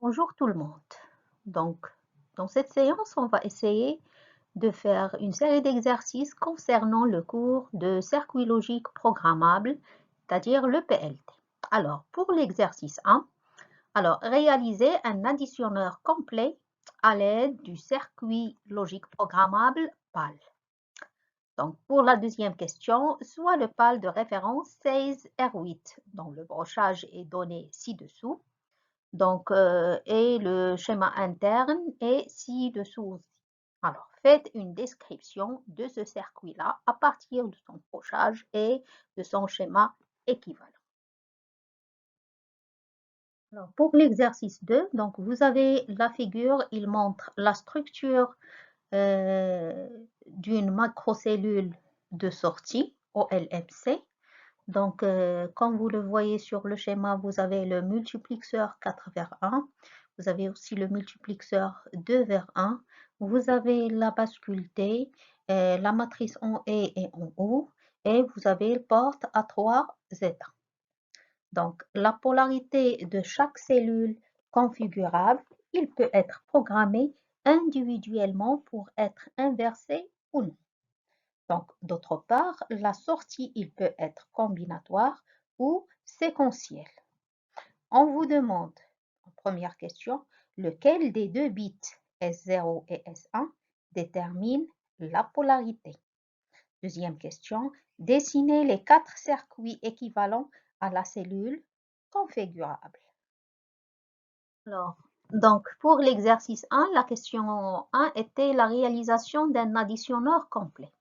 Bonjour tout le monde. Donc, dans cette séance, on va essayer de faire une série d'exercices concernant le cours de circuit logique programmable, c'est-à-dire le PLT. Alors, pour l'exercice 1, réaliser un additionneur complet à l'aide du circuit logique programmable PAL. Donc, pour la deuxième question, soit le PAL de référence 16R8, dont le brochage est donné ci-dessous, et le schéma interne est ci-dessous aussi. Alors, faites une description de ce circuit-là à partir de son brochage et de son schéma équivalent. Alors, pour l'exercice 2, donc vous avez la figure, il montre la structure d'une macrocellule de sortie, OLMC. Donc, comme vous le voyez sur le schéma, vous avez le multiplexeur 4 vers 1. Vous avez aussi le multiplexeur 2 vers 1. Vous avez la bascule T, la matrice en E et en O. Et vous avez le porte A3 zeta. Donc, la polarité de chaque cellule configurable, il peut être programmé individuellement pour être inversé ou non. Donc, d'autre part, la sortie, il peut être combinatoire ou séquentiel. On vous demande, en première question, lequel des deux bits S0 et S1 détermine la polarité. Deuxième question, dessinez les 4 circuits équivalents à la cellule configurable. Alors, donc, pour l'exercice 1, la question 1 était la réalisation d'un additionneur complet.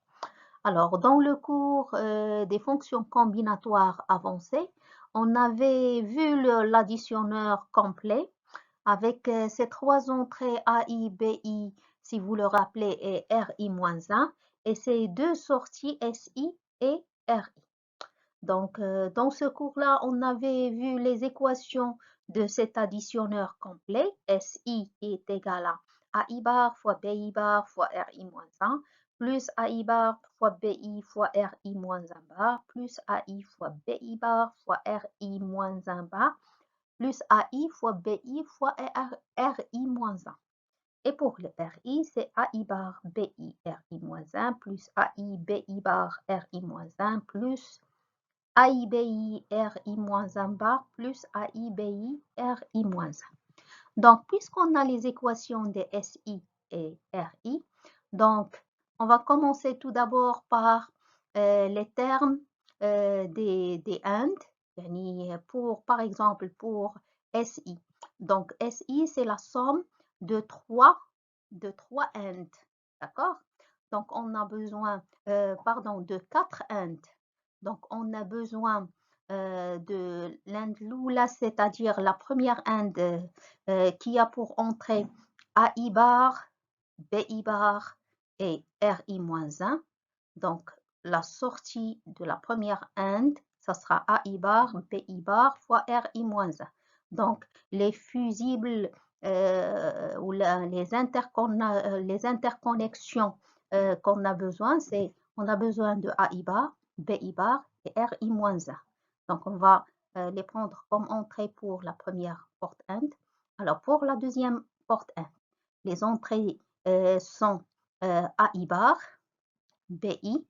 Alors, dans le cours des fonctions combinatoires avancées, on avait vu l'additionneur complet avec ces trois entrées AI, BI, si vous le rappelez, et RI-1, et ces deux sorties SI et RI. Donc, dans ce cours-là, on avait vu les équations de cet additionneur complet. SI est égal à AI bar fois BI bar fois RI-1 plus AI bar fois BI fois RI-1 bar plus AI fois BI bar fois RI-1 bar plus AI fois BI fois RI-1. Et pour le RI, c'est AI bar BI RI-1 plus AI BI bar RI-1 plus AIBI RI-1 bar plus AIBI RI-1. Donc, puisqu'on a les équations de SI et RI, donc on va commencer tout d'abord par les termes des AND, par exemple pour SI. Donc, SI, c'est la somme de trois AND, d'accord? Donc, on a besoin, de 4 AND. Donc, on a besoin de l'Inde Lula, c'est-à-dire la première Inde qui a pour entrée AI bar, BI bar et RI-1. Donc, la sortie de la première Inde, ça sera AI bar, BI bar fois RI-1. Donc, les fusibles ou les interconnexions qu'on a besoin, c'est on a besoin de AI bar, BI bar et RI-1. Donc, on va les prendre comme entrée pour la première porte AND. Alors, pour la deuxième porte AND, les entrées sont AI bar, BI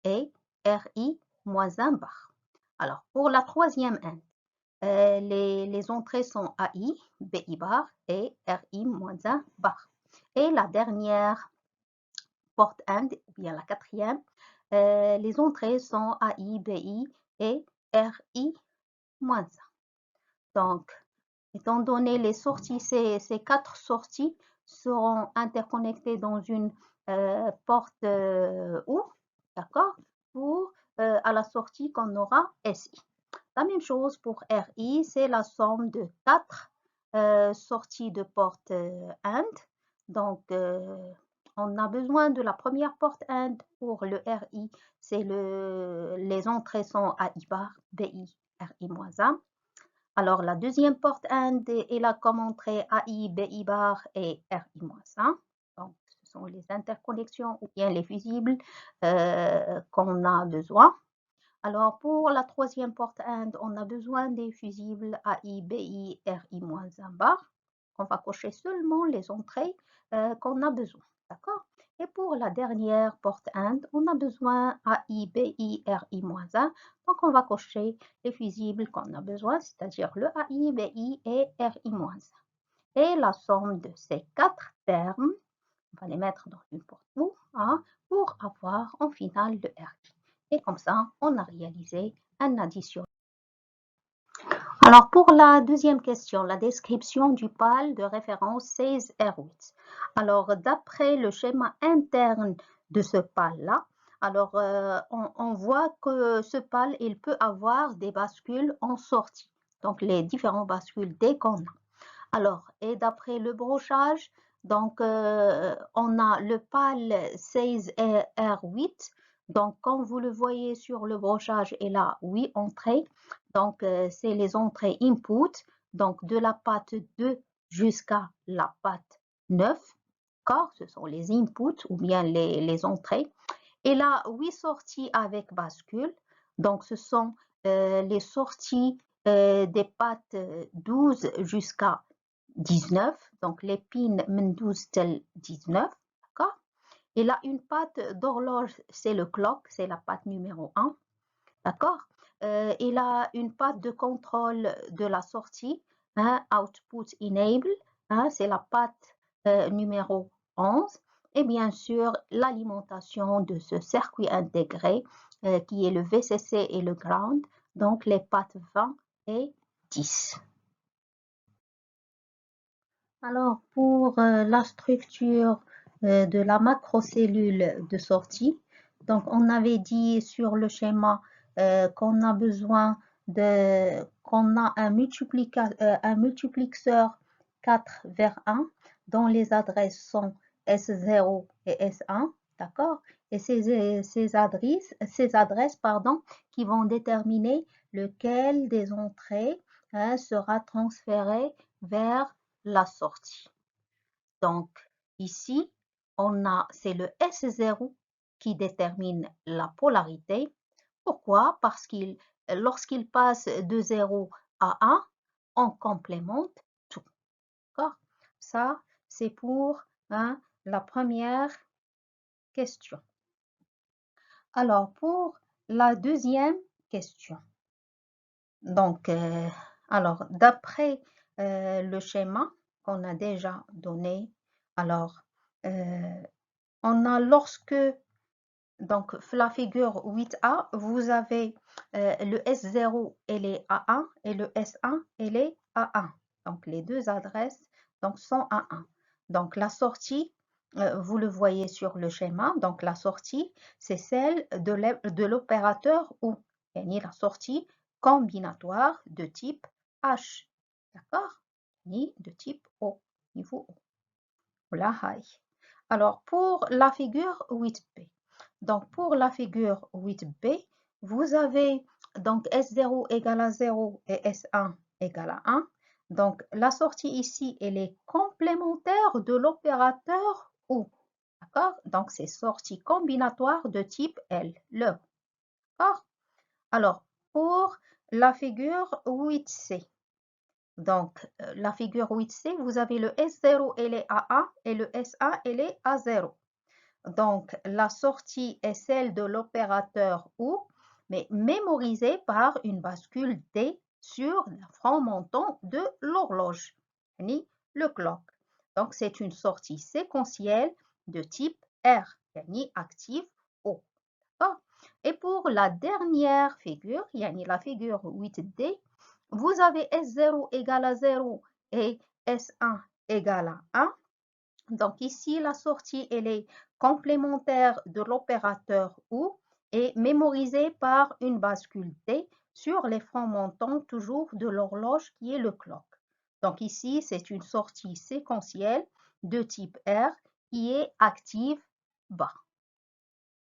et RI-1 bar. Alors, pour la troisième AND, les entrées sont AI, BI bar et RI-1 bar. Et la dernière porte AND, ou bien la quatrième, les entrées sont AI, BI et RI-1. Donc, étant donné les sorties, ces 4 sorties seront interconnectées dans une porte OU, d'accord, pour à la sortie qu'on aura SI. La même chose pour RI, c'est la somme de 4 sorties de porte AND. Donc, on a besoin de la première porte AND pour le RI, c'est les entrées sont AI bar, BI, RI-1. Alors, la deuxième porte AND est là comme entrée AI, BI bar et RI-1. Donc, ce sont les interconnexions ou bien les fusibles qu'on a besoin. Alors, pour la troisième porte AND, on a besoin des fusibles AI, BI, RI-1 bar. on va cocher seulement les entrées qu'on a besoin. D'accord? Et pour la dernière porte AND, on a besoin AI, BI, RI-1. Donc, on va cocher les fusibles qu'on a besoin, c'est-à-dire le AI, BI et RI-1. Et la somme de ces 4 termes, on va les mettre dans une porte OU pour avoir en finale le RI. Et comme ça, on a réalisé un addition. Alors, pour la deuxième question, la description du PAL de référence 16R8. Alors, d'après le schéma interne de ce PAL-là, alors on voit que ce PAL, il peut avoir des bascules en sortie. Donc, les différents bascules dès qu'on a. Alors, et d'après le brochage, donc on a le PAL 16R8. Donc, comme vous le voyez sur le brochage, il a 8 entrées. Donc, c'est les entrées input, donc de la patte 2 jusqu'à la patte 9. D'accord? Ce sont les inputs ou bien les entrées. Et là, 8 sorties avec bascule. Donc, ce sont les sorties des pattes 12 jusqu'à 19. Donc, les pins 12 tel 19. D'accord? Et là, une patte d'horloge, c'est le clock, c'est la patte numéro 1. D'accord? Il a une patte de contrôle de la sortie, output enable, c'est la patte numéro 11. Et bien sûr, l'alimentation de ce circuit intégré qui est le VCC et le ground, donc les pattes 20 et 10. Alors, pour la structure de la macrocellule de sortie, donc on avait dit sur le schéma qu'on a besoin qu'on a un multiplexeur 4 vers 1 dont les adresses sont S0 et S1, d'accord? Et ces adresses qui vont déterminer lequel des entrées sera transféré vers la sortie. Donc, ici, c'est le S0 qui détermine la polarité. Pourquoi? Parce qu'il, lorsqu'il passe de 0 à 1, on complémente tout. D'accord? Ça, c'est pour la première question. Alors, pour la deuxième question. Donc, alors, d'après le schéma qu'on a déjà donné, alors, on a donc, la figure 8A, vous avez le S0 et les A1 et le S1 et les A1. Donc, les deux adresses sont A1. Donc, la sortie, vous le voyez sur le schéma. Donc, la sortie, c'est celle de l'opérateur OU. La sortie combinatoire de type H. D'accord? De type O, niveau O. Voilà, high. Alors, pour la figure 8B. Donc, pour la figure 8B, vous avez donc S0 égale à 0 et S1 égale à 1. Donc, la sortie ici, elle est complémentaire de l'opérateur OU. D'accord? Donc, c'est sortie combinatoire de type L, le. D'accord? Alors, pour la figure 8C. Donc, la figure 8C, vous avez le S0 et les A1 et le S1 et les A0. Donc, la sortie est celle de l'opérateur OU, mais mémorisée par une bascule D sur le front montant de l'horloge, le clock. Donc, c'est une sortie séquentielle de type R, active O. Et pour la dernière figure, la figure 8D, vous avez S0 égale à 0 et S1 égale à 1. Donc ici, la sortie, elle est complémentaire de l'opérateur OU et mémorisée par une bascule T sur les fronts montants toujours de l'horloge qui est le clock. Donc ici, c'est une sortie séquentielle de type R qui est active bas.